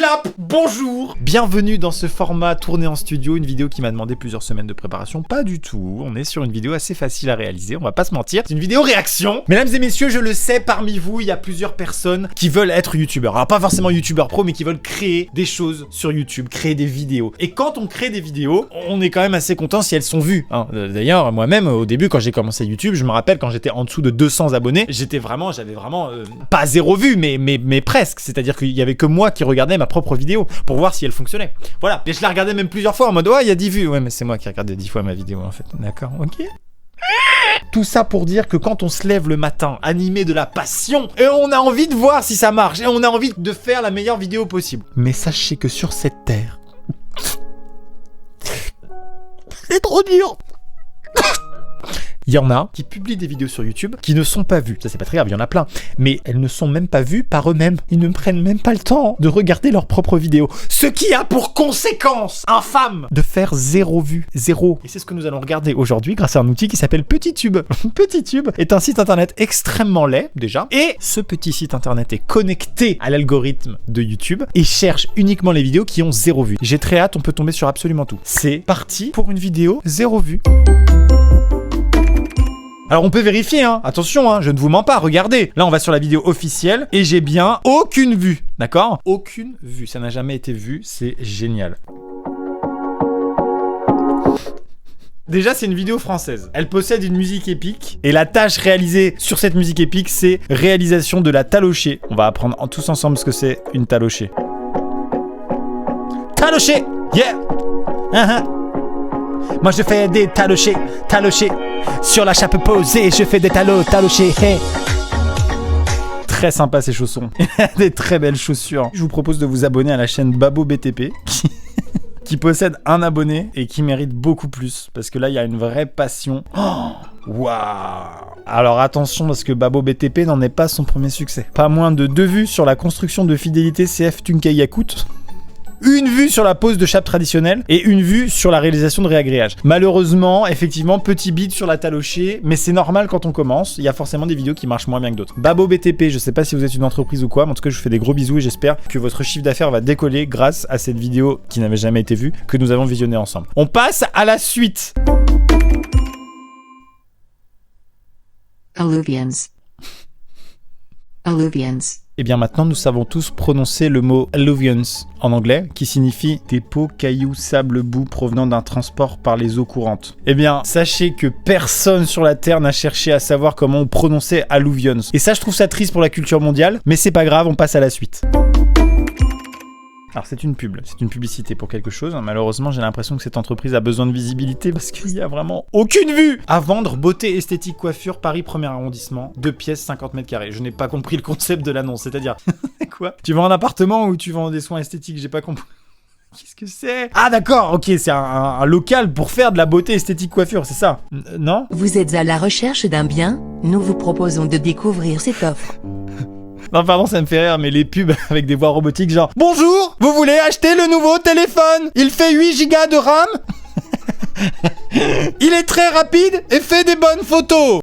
clap, bonjour. Bienvenue dans ce format tourné en studio, une vidéo qui m'a demandé plusieurs semaines de préparation. Pas du tout, on est sur une vidéo assez facile à réaliser, on va pas se mentir. C'est une vidéo réaction. Mesdames et messieurs, je le sais, parmi vous, il y a plusieurs personnes qui veulent être youtubeurs. Alors pas forcément youtubeurs pro, mais qui veulent créer des choses sur YouTube, créer des vidéos. Et quand on crée des vidéos, on est quand même assez content si elles sont vues, hein. D'ailleurs, moi-même, au début, quand j'ai commencé YouTube, je me rappelle quand j'étais en dessous de 200 abonnés, j'avais vraiment pas zéro vue, mais presque. C'est-à-dire qu'il y avait que moi qui regardais ma propre vidéo pour voir si elle fonctionnait. Voilà. Et je la regardais même plusieurs fois en mode, ouais, il y a 10 vues. Ouais, mais c'est moi qui regardais 10 fois ma vidéo, en fait. D'accord, ok. Tout ça pour dire que quand on se lève le matin, animé de la passion, et on a envie de voir si ça marche, et on a envie de faire la meilleure vidéo possible. Mais sachez que sur cette terre, c'est trop dur. Il y en a qui publient des vidéos sur YouTube qui ne sont pas vues. Ça, c'est pas très grave, il y en a plein. Mais elles ne sont même pas vues par eux-mêmes. Ils ne prennent même pas le temps de regarder leurs propres vidéos. Ce qui a pour conséquence infâme de faire 0 vue. 0. Et c'est ce que nous allons regarder aujourd'hui grâce à un outil qui s'appelle PetitTube. PetitTube est un site internet extrêmement laid, déjà. Et ce petit site internet est connecté à l'algorithme de YouTube et cherche uniquement les vidéos qui ont 0 vue. J'ai très hâte, on peut tomber sur absolument tout. C'est parti pour une vidéo 0 vue. Alors on peut vérifier, hein. Attention, hein, je ne vous mens pas, regardez. Là on va sur la vidéo officielle et j'ai bien aucune vue, d'accord? Aucune vue, ça n'a jamais été vu, c'est génial. Déjà, c'est une vidéo française. Elle possède une musique épique. Et la tâche réalisée sur cette musique épique, c'est réalisation de la talochée. On va apprendre tous ensemble ce que c'est une talochée. Talochée! Yeah! Moi je fais des talochés. Sur la chape posée, je fais des talochés. Hey. Très sympa ces chaussons. Des très belles chaussures. Je vous propose de vous abonner à la chaîne Babo BTP. Qui possède un abonné et qui mérite beaucoup plus. Parce que là, il y a une vraie passion. Waouh! Alors attention, parce que Babo BTP n'en est pas son premier succès. Pas moins de 2 vues sur la construction de fidélité CF Tunkay Yakut. Une vue sur la pose de chape traditionnelle et une vue sur la réalisation de réagréage. Malheureusement, effectivement, petit beat sur la talochée, mais c'est normal quand on commence. Il y a forcément des vidéos qui marchent moins bien que d'autres. Babo BTP, je sais pas si vous êtes une entreprise ou quoi, mais en tout cas, je vous fais des gros bisous et j'espère que votre chiffre d'affaires va décoller grâce à cette vidéo qui n'avait jamais été vue, que nous avons visionnée ensemble. On passe à la suite. Alluvians. Et bien maintenant, nous savons tous prononcer le mot alluvions en anglais, qui signifie dépôt, cailloux, sable, boue provenant d'un transport par les eaux courantes. Eh bien, sachez que personne sur la Terre n'a cherché à savoir comment on prononçait alluvions. Et ça, je trouve ça triste pour la culture mondiale, mais c'est pas grave, on passe à la suite. Alors c'est une pub, c'est une publicité pour quelque chose. Malheureusement, j'ai l'impression que cette entreprise a besoin de visibilité parce qu'il y a vraiment aucune vue. À vendre, beauté, esthétique, coiffure, Paris 1er arrondissement, 2 pièces, 50 mètres carrés. Je n'ai pas compris le concept de l'annonce, c'est-à-dire... Quoi? Tu vends un appartement ou tu vends des soins esthétiques? J'ai pas compris. Qu'est-ce que c'est? Ah d'accord, ok, c'est un local pour faire de la beauté, esthétique, coiffure, c'est ça? Non? Vous êtes à la recherche d'un bien? Nous vous proposons de découvrir cette offre. Non pardon, ça me fait rire, mais les pubs avec des voix robotiques genre « Bonjour, vous voulez acheter le nouveau téléphone? Il fait 8 Go de RAM. Il est très rapide et fait des bonnes photos. »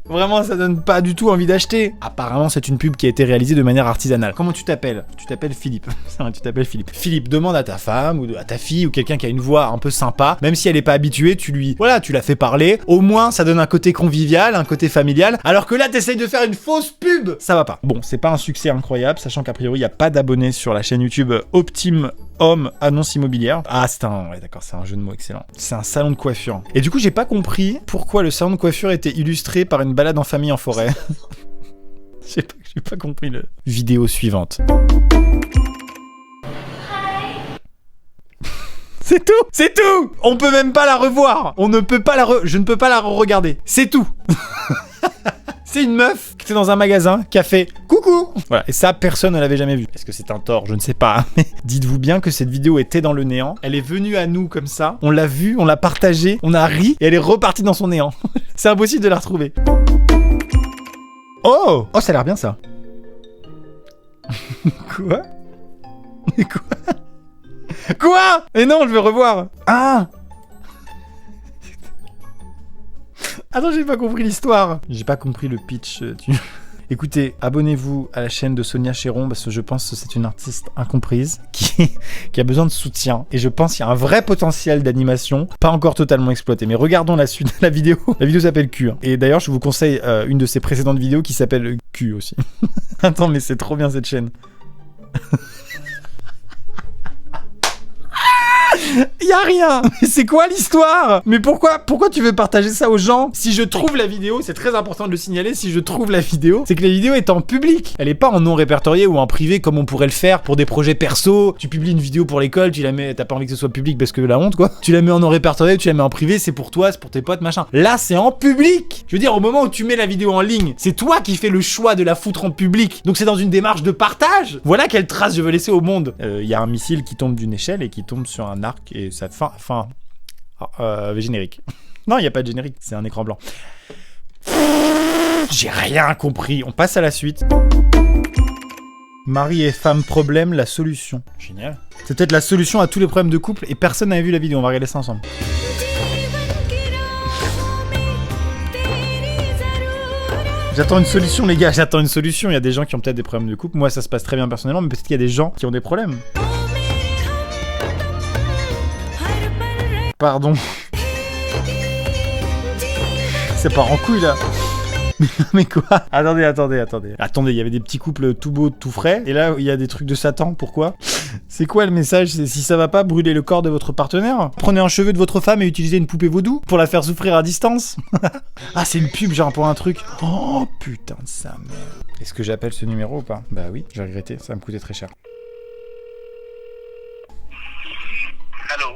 Vraiment, ça donne pas du tout envie d'acheter. Apparemment, c'est une pub qui a été réalisée de manière artisanale. Comment tu t'appelles? Tu t'appelles Philippe. Tu t'appelles Philippe. Philippe, demande à ta femme ou à ta fille ou quelqu'un qui a une voix un peu sympa. Même si elle est pas habituée, tu la fais parler. Au moins, ça donne un côté convivial, un côté familial. Alors que là, t'essayes de faire une fausse pub. Ça va pas. Bon, c'est pas un succès incroyable, sachant qu'a priori, il y a pas d'abonnés sur la chaîne YouTube Optime Homme Annonce Immobilière. Ah, ouais, d'accord, c'est un jeu de mots excellent. C'est un salon de coiffure. Et du coup, j'ai pas compris pourquoi le salon de coiffure était illustré par une balade en famille en forêt. J'ai pas compris le... Vidéo suivante. C'est tout! C'est tout! On peut même pas la revoir! Je ne peux pas la re-regarder. C'est tout! C'est une meuf qui était dans un magasin qui a fait coucou. Voilà, et ça, personne ne l'avait jamais vu. Est-ce que c'est un tort? Je ne sais pas. Mais dites-vous bien que cette vidéo était dans le néant. Elle est venue à nous comme ça. On l'a vue, on l'a partagée, on a ri et elle est repartie dans son néant. C'est impossible de la retrouver. Oh! Oh, ça a l'air bien ça. Quoi? Quoi? Quoi? Mais non, je veux revoir. Ah! Attends, j'ai pas compris l'histoire. J'ai pas compris le pitch. Écoutez, abonnez-vous à la chaîne de Sonia Chéron parce que je pense que c'est une artiste incomprise qui a besoin de soutien. Et je pense qu'il y a un vrai potentiel d'animation, pas encore totalement exploité. Mais regardons la suite de la vidéo. La vidéo s'appelle Q. Hein. Et d'ailleurs, je vous conseille une de ses précédentes vidéos qui s'appelle Q aussi. Attends, mais c'est trop bien cette chaîne. Y a rien. Mais c'est quoi l'histoire? Mais pourquoi tu veux partager ça aux gens? Si je trouve la vidéo, c'est très important de le signaler, si je trouve la vidéo, c'est que la vidéo est en public. Elle est pas en non répertorié ou en privé comme on pourrait le faire pour des projets perso. Tu publies une vidéo pour l'école, tu la mets, t'as pas envie que ce soit public parce que la honte quoi. Tu la mets en non répertorié, tu la mets en privé, c'est pour toi, c'est pour tes potes, machin. Là, c'est en public. Je veux dire, au moment où tu mets la vidéo en ligne, c'est toi qui fais le choix de la foutre en public. Donc c'est dans une démarche de partage. Voilà quelle trace je veux laisser au monde. Y a un missile qui tombe d'une échelle et qui tombe sur un arc et ça générique. Non, il n'y a pas de générique, c'est un écran blanc. J'ai rien compris. On passe à la suite. Mari et femme problème, la solution. Génial. C'est peut-être la solution à tous les problèmes de couple et personne n'avait vu la vidéo. On va regarder ça ensemble. J'attends une solution, les gars. J'attends une solution. Il y a des gens qui ont peut-être des problèmes de couple. Moi, ça se passe très bien personnellement, mais peut-être qu'il y a des gens qui ont des problèmes. Pardon. C'est pas en couille là. Mais quoi? Attendez. Attendez, il y avait des petits couples tout beaux, tout frais. Et là, il y a des trucs de Satan. Pourquoi? C'est quoi le message? C'est si ça va pas, brûlez le corps de votre partenaire. Prenez un cheveu de votre femme et utilisez une poupée vaudou pour la faire souffrir à distance. Ah, c'est une pub genre pour un truc. Oh putain de sa mère. Est-ce que j'appelle ce numéro ou pas? Bah oui, j'ai regretté. Ça va me coûter très cher.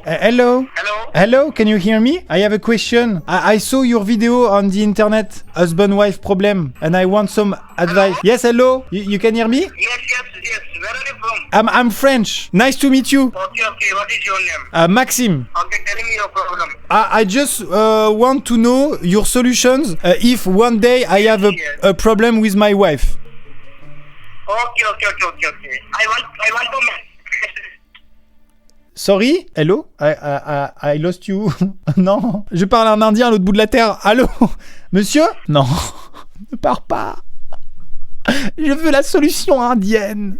Hello. Hello, can you hear me? I have a question. I saw your video on the internet, husband-wife problem, and I want some advice. Yes, hello? You can hear me? Yes. Where are you from? I'm French. Nice to meet you. Okay. What is your name? Maxime. Okay, tell me your problem. I just want to know your solutions if one day I have a problem with my wife. Okay. I want to make... Sorry? Hello? I lost you. Non. Je parle un indien à l'autre bout de la terre. Allô? Monsieur? Non. Ne pars pas. Je veux la solution indienne.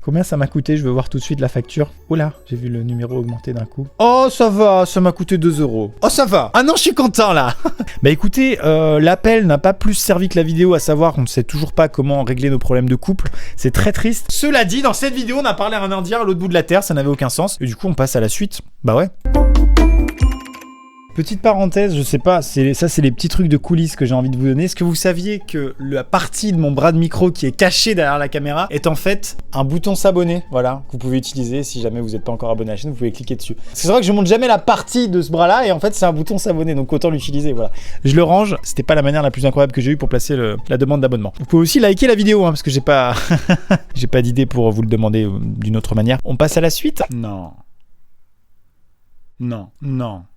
Combien ça m'a coûté? Je veux voir tout de suite la facture. Oh là, j'ai vu le numéro augmenter d'un coup. Oh, ça va, ça m'a coûté 2 €. Oh, ça va. Ah non, je suis content là. Bah écoutez, l'appel n'a pas plus servi que la vidéo, à savoir qu'on ne sait toujours pas comment régler nos problèmes de couple. C'est très triste. Cela dit, dans cette vidéo, on a parlé à un Indien à l'autre bout de la terre, ça n'avait aucun sens. Et du coup, on passe à la suite. Bah ouais. Petite parenthèse, je sais pas, c'est les petits trucs de coulisses que j'ai envie de vous donner. Est-ce que vous saviez que la partie de mon bras de micro qui est cachée derrière la caméra est en fait un bouton s'abonner, voilà, que vous pouvez utiliser si jamais vous n'êtes pas encore abonné à la chaîne, vous pouvez cliquer dessus. C'est vrai que je montre jamais la partie de ce bras-là et en fait c'est un bouton s'abonner, donc autant l'utiliser, voilà. Je le range, c'était pas la manière la plus incroyable que j'ai eue pour placer la demande d'abonnement. Vous pouvez aussi liker la vidéo, hein, parce que j'ai pas d'idée pour vous le demander d'une autre manière. On passe à la suite?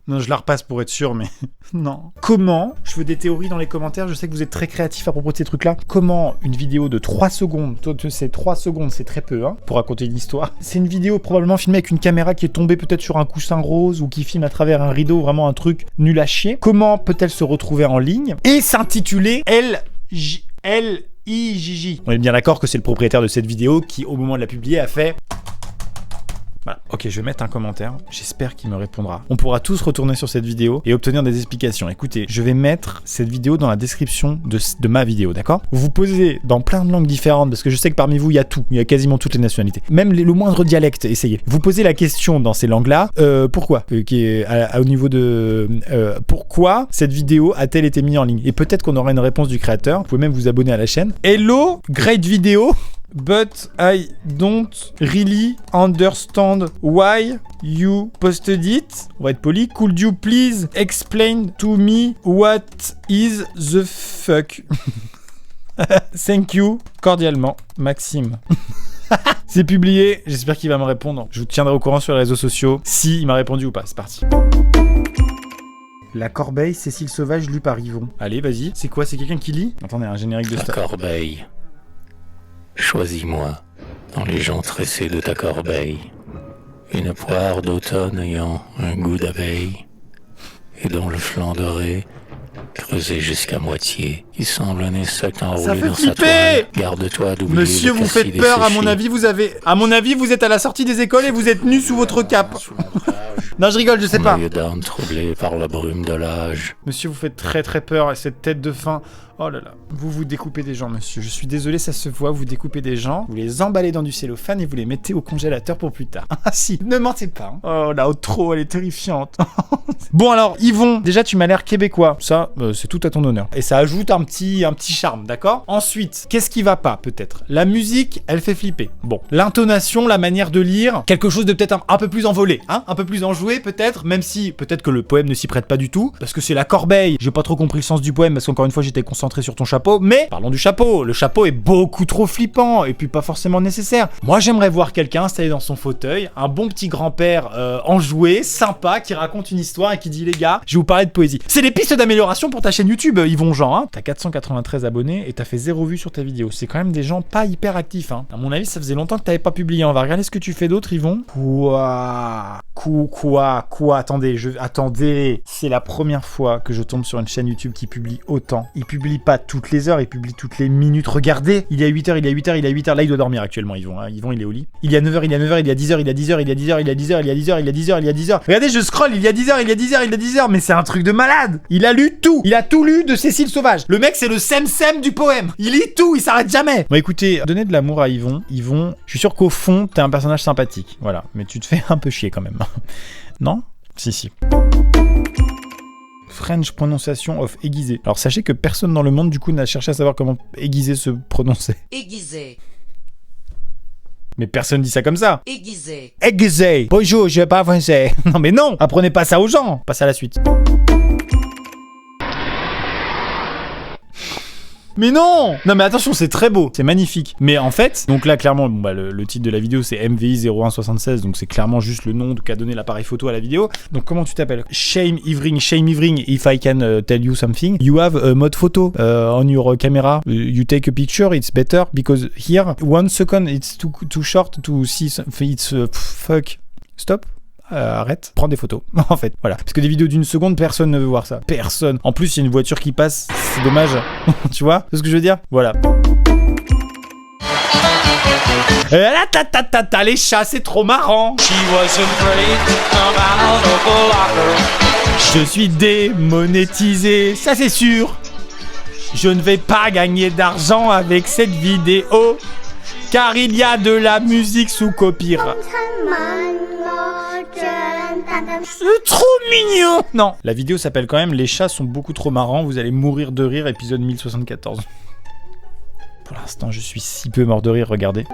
Non, je la repasse pour être sûr, mais non. Comment? Je veux des théories dans les commentaires, je sais que vous êtes très créatifs à propos de ces trucs-là. Comment une vidéo de 3 secondes, c'est 3 secondes, c'est très peu, hein, pour raconter une histoire. C'est une vidéo probablement filmée avec une caméra qui est tombée peut-être sur un coussin rose ou qui filme à travers un rideau, vraiment un truc nul à chier. Comment peut-elle se retrouver en ligne et s'intituler LIJJ? On est bien d'accord que c'est le propriétaire de cette vidéo qui, au moment de la publier, a fait... Voilà. Ok, je vais mettre un commentaire. J'espère qu'il me répondra. On pourra tous retourner sur cette vidéo et obtenir des explications. Écoutez, je vais mettre cette vidéo dans la description de ma vidéo, d'accord? Vous posez dans plein de langues différentes, parce que je sais que parmi vous, il y a tout. Il y a quasiment toutes les nationalités. Même le moindre dialecte, essayez. Vous posez la question dans ces langues-là. Pourquoi qui est au niveau de... pourquoi cette vidéo a-t-elle été mise en ligne? Et peut-être qu'on aura une réponse du créateur. Vous pouvez même vous abonner à la chaîne. Hello, great video. But I don't really understand why you posted it. On va être poli. Could you please explain to me what is the fuck? Thank you. Cordialement, Maxime. C'est publié. J'espère qu'il va me répondre. Je vous tiendrai au courant sur les réseaux sociaux si il m'a répondu ou pas. C'est parti. La Corbeille, Cécile Sauvage, lu par Yvon. Allez, vas-y. C'est quoi? C'est quelqu'un qui lit? Attendez, un générique de La Corbeille. Choisis-moi dans les gens tressés de ta corbeille. Une poire d'automne ayant un goût d'abeille. Et dont le flanc doré, creusé jusqu'à moitié, il semble un insecte enroulé dans sa toile. Garde-toi d'oublier. Monsieur, vous faites peur, à mon avis, vous êtes à la sortie des écoles et vous êtes nus sous votre cape. Non, je rigole, je sais pas. D'âme troublé par la brume de l'âge. Monsieur, vous faites très très peur et cette tête de faim. Oh là là, vous découpez des gens, monsieur. Je suis désolé, ça se voit, vous découpez des gens, vous les emballez dans du cellophane et vous les mettez au congélateur pour plus tard. Ah si, ne mentez pas. Hein. Oh la outro, elle est terrifiante. Bon alors, Yvon, déjà tu m'as l'air québécois. Ça, c'est tout à ton honneur. Et ça ajoute un petit charme, d'accord? Ensuite, qu'est-ce qui va pas, peut-être? La musique, elle fait flipper. Bon, l'intonation, la manière de lire, quelque chose de peut-être un peu plus envolé, hein? Un peu plus enjoué peut-être, même si peut-être que le poème ne s'y prête pas du tout, parce que c'est la Corbeille. J'ai pas trop compris le sens du poème, parce qu'encore une fois, j'étais concentré sur ton chapeau, mais parlons du chapeau. Le chapeau est beaucoup trop flippant et puis pas forcément nécessaire. Moi j'aimerais voir quelqu'un installé dans son fauteuil, un bon petit grand-père enjoué, sympa, qui raconte une histoire et qui dit les gars, je vais vous parler de poésie. C'est des pistes d'amélioration pour ta chaîne YouTube, Yvon Jean. Hein. T'as 493 abonnés et t'as fait 0 vues sur ta vidéo. C'est quand même des gens pas hyper actifs. Hein. À mon avis, ça faisait longtemps que t'avais pas publié. On va regarder ce que tu fais d'autre, Yvon. Quoi Attendez. C'est la première fois que je tombe sur une chaîne YouTube qui publie autant. Il publie pas toutes les heures, il publie toutes les minutes. Regardez, il y a 8h, il y a 8h, il y a 8h. Là, il doit dormir actuellement, Yvon. Hein. Yvon, il est au lit. Il y a 9h, il y a 9h, il y a 10h, il y a 10h, il y a 10h, il y a 10h, il y a 10h, il y a 10h, il y a 10h. Regardez, je scroll, il y a 10h, il y a 10h, il y a 10h. Mais c'est un truc de malade. Il a lu tout. Il a tout lu de Cécile Sauvage. Le mec, c'est le sem-sem du poème. Il lit tout, il s'arrête jamais. Bon, écoutez, donnez de l'amour à Yvon. Yvon, je suis sûr qu'au fond, t'es un personnage sympathique. Voilà. Mais tu te fais un peu chier quand même. Non? Si. French prononciation of aiguisé. Alors sachez que personne dans le monde du coup n'a cherché à savoir comment aiguisé se prononçait. Aiguisé. Mais personne dit ça comme ça. Aiguisé. Aiguisé. Bonjour, je vais pas français. Non mais non, apprenez pas ça aux gens. Passe à la suite. Mais non! Non mais attention, c'est très beau, c'est magnifique. Mais en fait, donc là clairement, bon, bah, le titre de la vidéo c'est MVI0176, donc c'est clairement juste le nom qu'a donné l'appareil photo à la vidéo. Donc comment tu t'appelles? Shame Ivring, if I can tell you something. You have a mode photo on your camera. You take a picture, it's better because here 1 second it's too short to see. It's fuck. Stop. Arrête, prends des photos. En fait, voilà. Parce que des vidéos d'une seconde, personne ne veut voir ça. Personne. En plus, il y a une voiture qui passe, c'est dommage. Tu vois ce que je veux dire? Voilà. Les chats, c'est trop marrant. Je suis démonétisé, ça c'est sûr. Je ne vais pas gagner d'argent avec cette vidéo, car il y a de la musique sous copyright. C'est trop mignon. Non, la vidéo s'appelle quand même Les chats sont beaucoup trop marrants, vous allez mourir de rire, épisode 1074. Pour l'instant, je suis si peu mort de rire, regardez.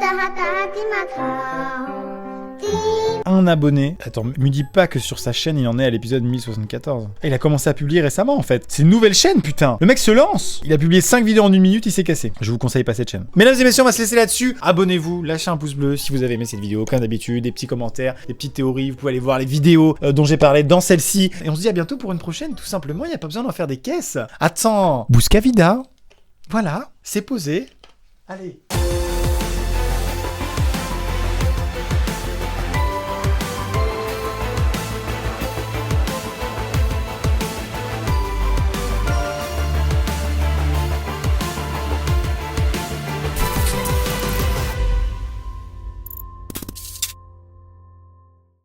Un abonné. Attends, me dis pas que sur sa chaîne, il en est à l'épisode 1074. Il a commencé à publier récemment, en fait. C'est une nouvelle chaîne, putain. Le mec se lance. Il a publié 5 vidéos en 1 minute, il s'est cassé. Je vous conseille pas cette chaîne. Mesdames et messieurs, on va se laisser là-dessus. Abonnez-vous, lâchez un pouce bleu si vous avez aimé cette vidéo, comme d'habitude, des petits commentaires, des petites théories. Vous pouvez aller voir les vidéos dont j'ai parlé dans celle-ci. Et on se dit à bientôt pour une prochaine, tout simplement. Il n'y a pas besoin d'en faire des caisses. Attends. Busca vida. Voilà, c'est posé. Allez.